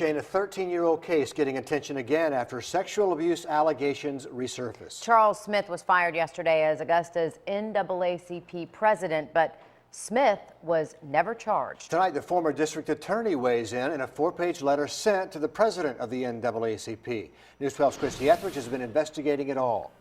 Jane, a 13-year-old case getting attention again after sexual abuse allegations resurfaced. Charles Smith was fired yesterday as Augusta's NAACP president, but Smith was never charged. Tonight, the former district attorney weighs in a 4-page letter sent to the president of the NAACP. News 12's Christy Etheridge has been investigating it all.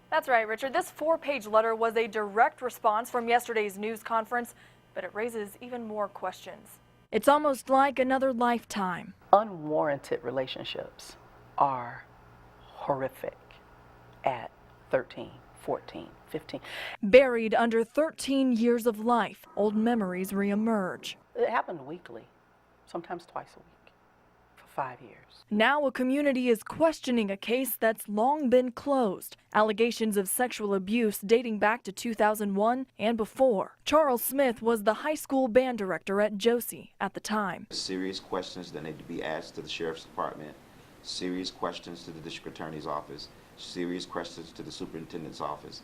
That's right, Richard. This 4-page letter was a direct response from yesterday's news conference, but it raises even more questions. It's almost like another lifetime. Unwarranted relationships are horrific at 13, 14, 15. Buried under 13 years of life, old memories reemerge. It happened weekly, sometimes twice a week, for 5 years. Now a community is questioning a case that's long been closed. Allegations of sexual abuse dating back to 2001 and before. Charles Smith was the high school band director at Josie at the time. Serious questions that need to be asked to the sheriff's department, serious questions to the district attorney's office, serious questions to the superintendent's office.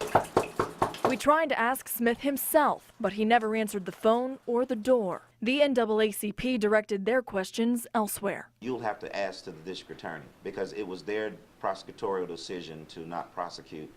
We tried to ask Smith himself, but he never answered the phone or the door. The NAACP directed their questions elsewhere. You'll have to ask to the district attorney because it was their prosecutorial decision to not prosecute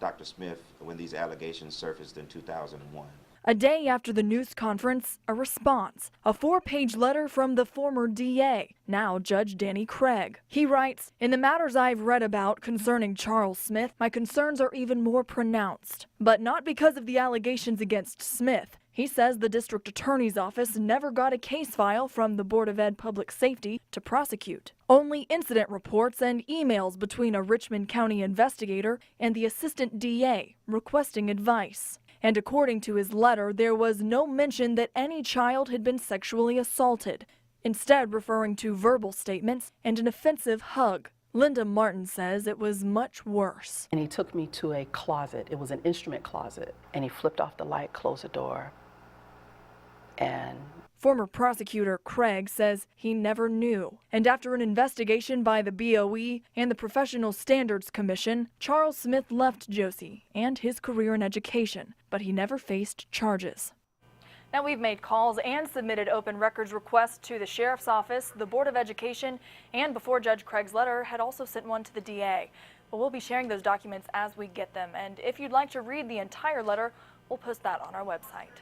Dr. Smith when these allegations surfaced in 2001. A day after the news conference, a response, a 4-page letter from the former DA, now Judge Danny Craig. He writes, "In the matters I've read about concerning Charles Smith, my concerns are even more pronounced, but not because of the allegations against Smith." He says the district attorney's office never got a case file from the Board of Ed Public Safety to prosecute. Only incident reports and emails between a Richmond County investigator and the assistant DA requesting advice. And according to his letter, there was no mention that any child had been sexually assaulted, instead referring to verbal statements and an offensive hug. Linda Martin says it was much worse. And he took me to a closet. It was an instrument closet. And he flipped off the light, closed the door, and former prosecutor Craig says he never knew. And after an investigation by the BOE and the Professional Standards Commission, Charles Smith left Josie and his career in education, but he never faced charges. Now we've made calls and submitted open records requests to the Sheriff's Office, the Board of Education, and before Judge Craig's letter, had also sent one to the DA. But we'll be sharing those documents as we get them. And if you'd like to read the entire letter, we'll post that on our website.